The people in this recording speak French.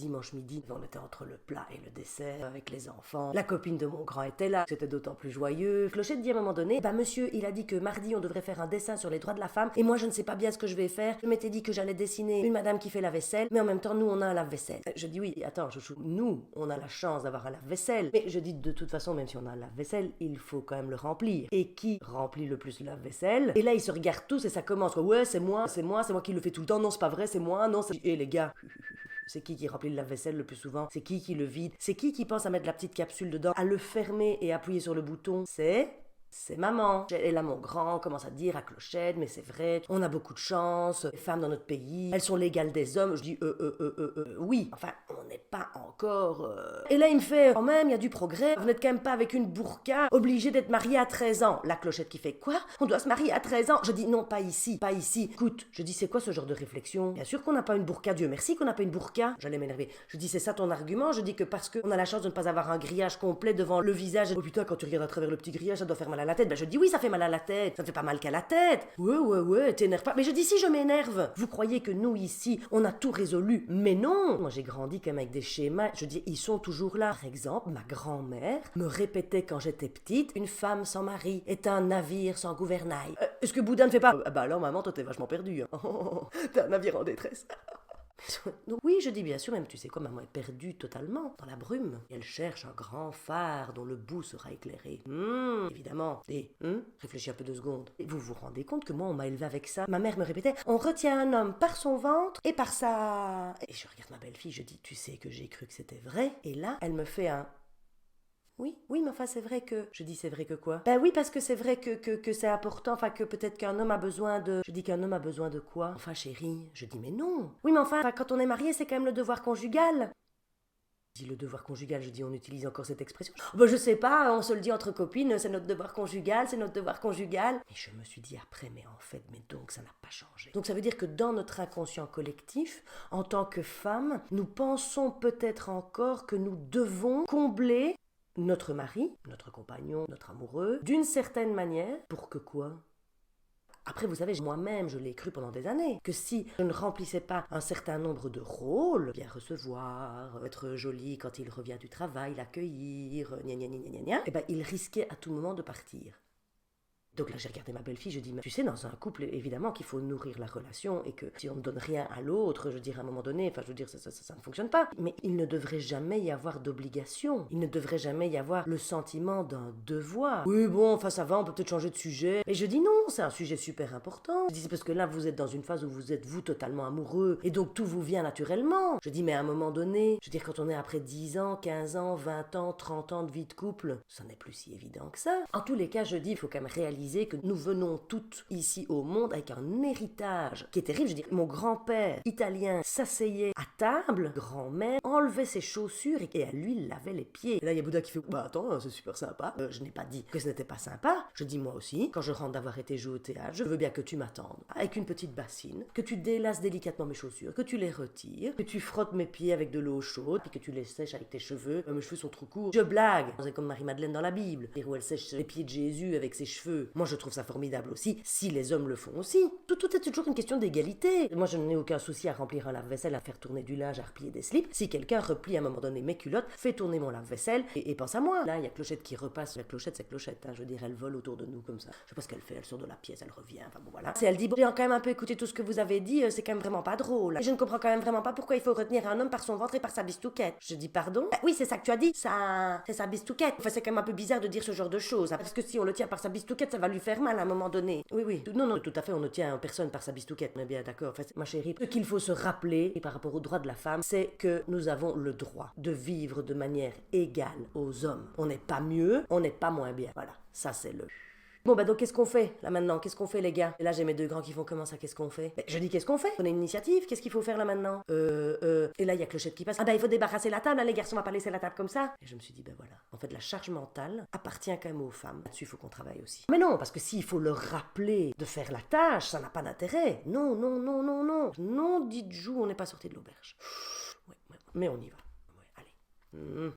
Dimanche midi, on était entre le plat et le dessert avec les enfants. La copine de mon grand était là, c'était d'autant plus joyeux. Clochette dit à un moment donné, bah monsieur, il a dit que mardi on devrait faire un dessin sur les droits de la femme et moi je ne sais pas bien ce que je vais faire. Je m'étais dit que j'allais dessiner une madame qui fait la vaisselle, mais en même temps nous on a un lave-vaisselle. Je dis oui, attends chouchou, nous on a la chance d'avoir un lave-vaisselle, mais je dis de toute façon même si on a un lave-vaisselle, il faut quand même le remplir. Et qui remplit le plus le lave-vaisselle? Et là ils se regardent tous et ça commence quoi. Ouais c'est moi qui le fais tout le temps, non c'est pas vrai, c'est moi, non c'est... Et les gars... C'est qui remplit le lave-vaisselle le plus souvent? C'est qui le vide? C'est qui pense à mettre la petite capsule dedans, à le fermer et appuyer sur le bouton? C'est maman. Et là, mon grand commence à dire à Clochette, mais c'est vrai, on a beaucoup de chance, les femmes dans notre pays, elles sont l'égale des hommes. Je dis, oui, enfin, on n'est pas encore... Et là, il me fait, quand même, il y a du progrès, vous n'êtes quand même pas avec une burqa, obligé d'être marié à 13 ans. La Clochette qui fait, quoi? On doit se marier à 13 ans? Je dis, non, pas ici. Écoute, je dis, c'est quoi ce genre de réflexion? Bien sûr qu'on n'a pas une burqa, Dieu merci qu'on n'a pas une burqa. J'allais m'énerver. Je dis, c'est ça ton argument? Je dis que parce qu'on a la chance de ne pas avoir un grillage complet devant le visage. Oh putain, quand tu regardes à travers le petit grillage, ça doit faire mal à la tête. Ben je dis oui, ça fait mal à la tête. Ça ne fait pas mal qu'à la tête. Ouais, t'énerve pas. Mais je dis si je m'énerve. Vous croyez que nous ici, on a tout résolu? Mais non. Moi j'ai grandi quand même avec des schémas. Je dis ils sont toujours là. Par exemple, ma grand-mère me répétait quand j'étais petite, une femme sans mari est un navire sans gouvernail. Est-ce que Bouddha ne fait pas? Bah alors maman, toi t'es vachement perdue. Hein. T'es un navire en détresse. Donc oui, je dis bien sûr, même tu sais quoi, maman est perdue totalement dans la brume. Et elle cherche un grand phare dont le bout sera éclairé. Évidemment. Et réfléchis un peu 2 secondes. Et vous vous rendez compte que moi, on m'a élevé avec ça? Ma mère me répétait, on retient un homme par son ventre et par sa... Et je regarde ma belle-fille, je dis, tu sais que j'ai cru que c'était vrai? Et là, elle me fait un... Oui, mais enfin c'est vrai que... Je dis c'est vrai que quoi? Ben oui, parce que c'est vrai que c'est important, enfin que peut-être qu'un homme a besoin de... Je dis qu'un homme a besoin de quoi? Enfin chérie, je dis mais non. Oui, mais enfin quand on est marié, c'est quand même le devoir conjugal. Je dis le devoir conjugal, je dis on utilise encore cette expression. Ben je sais pas, on se le dit entre copines, c'est notre devoir conjugal, c'est notre devoir conjugal. Et je me suis dit après, mais en fait, mais donc ça n'a pas changé. Donc ça veut dire que dans notre inconscient collectif, en tant que femme, nous pensons peut-être encore que nous devons combler notre mari, notre compagnon, notre amoureux, d'une certaine manière, pour que quoi? Après, vous savez, moi-même, je l'ai cru pendant des années, que si je ne remplissais pas un certain nombre de rôles, bien recevoir, être jolie quand il revient du travail, l'accueillir, eh ben, il risquait à tout moment de partir. Donc là, j'ai regardé ma belle-fille, je dis, mais tu sais, dans un couple, évidemment qu'il faut nourrir la relation et que si on ne donne rien à l'autre, je veux dire, à un moment donné, enfin, je veux dire, ça ne fonctionne pas. Mais il ne devrait jamais y avoir d'obligation. Il ne devrait jamais y avoir le sentiment d'un devoir. Oui, bon, enfin, ça va, on peut peut-être changer de sujet. Et je dis non, c'est un sujet super important. Je dis, c'est parce que là, vous êtes dans une phase où vous êtes, vous, totalement amoureux et donc tout vous vient naturellement. Je dis, mais à un moment donné, je veux dire, quand on est après 10 ans, 15 ans, 20 ans, 30 ans de vie de couple, ça n'est plus si évident que ça. En tous les cas, je dis, il faut quand même réaliser que nous venons toutes ici au monde avec un héritage qui est terrible. Je veux dire, mon grand-père italien s'asseyait à table, grand-mère enlevait ses chaussures et elle lui lavait les pieds. Et là, il y a Bouddha qui fait, bah attends, c'est super sympa. Je n'ai pas dit que ce n'était pas sympa. Je dis moi aussi, quand je rentre d'avoir été joué au théâtre, je veux bien que tu m'attendes avec une petite bassine, que tu délasses délicatement mes chaussures, que tu les retires, que tu frottes mes pieds avec de l'eau chaude, puis que tu les sèches avec tes cheveux. Mes cheveux sont trop courts. Je blague. C'est comme Marie-Madeleine dans la Bible, où elle sèche les pieds de Jésus avec ses cheveux. Moi, je trouve ça formidable aussi, si les hommes le font aussi. Tout est toujours une question d'égalité. Moi, je n'ai aucun souci à remplir un lave-vaisselle, à faire tourner du linge, à replier des slips. Si quelqu'un replie à un moment donné mes culottes, fait tourner mon lave-vaisselle et pense à moi. Là, il y a Clochette qui repasse. La Clochette, c'est Clochette. Hein. Je veux dire, elle vole autour de nous comme ça. Je sais pas ce qu'elle fait. Elle sort de la pièce, elle revient. Enfin bon, voilà. Elle dit, bon, j'ai quand même un peu écouté tout ce que vous avez dit. C'est quand même vraiment pas drôle. Et je ne comprends quand même vraiment pas pourquoi il faut retenir un homme par son ventre et par sa bistouquette. Je dis, pardon? Oui, c'est ça que tu as dit. Ça, c'est sa bistouquette. Enfin, c'est quand même un peu bizarre de dire ce genre de choses. Parce que si on le tient par sa bistouquette, ça va lui faire mal à un moment donné. Oui. Non, tout à fait, on ne tient personne par sa bistouquette. On est bien d'accord. En fait, ma chérie, ce qu'il faut se rappeler, et par rapport aux droits de la femme, c'est que nous avons le droit de vivre de manière égale aux hommes. On n'est pas mieux, on n'est pas moins bien. Voilà, ça c'est le... Bon bah donc qu'est-ce qu'on fait là maintenant? Qu'est-ce qu'on fait les gars? Et là j'ai mes 2 grands qui font comment ça? Qu'est-ce qu'on fait? Je dis qu'est-ce qu'on fait? On a une initiative, qu'est-ce qu'il faut faire là maintenant? Et là il y a Clochette qui passe. Ah bah il faut débarrasser la table, hein, les garçons, on va pas laisser la table comme ça. Et je me suis dit ben voilà, en fait la charge mentale appartient quand même aux femmes. Là-dessus il faut qu'on travaille aussi. Mais non, parce que s'il faut leur rappeler de faire la tâche, ça n'a pas d'intérêt. Non. Non, dites-vous, on n'est pas sorti de l'auberge. Ouais, mais on y va. Ouais, allez.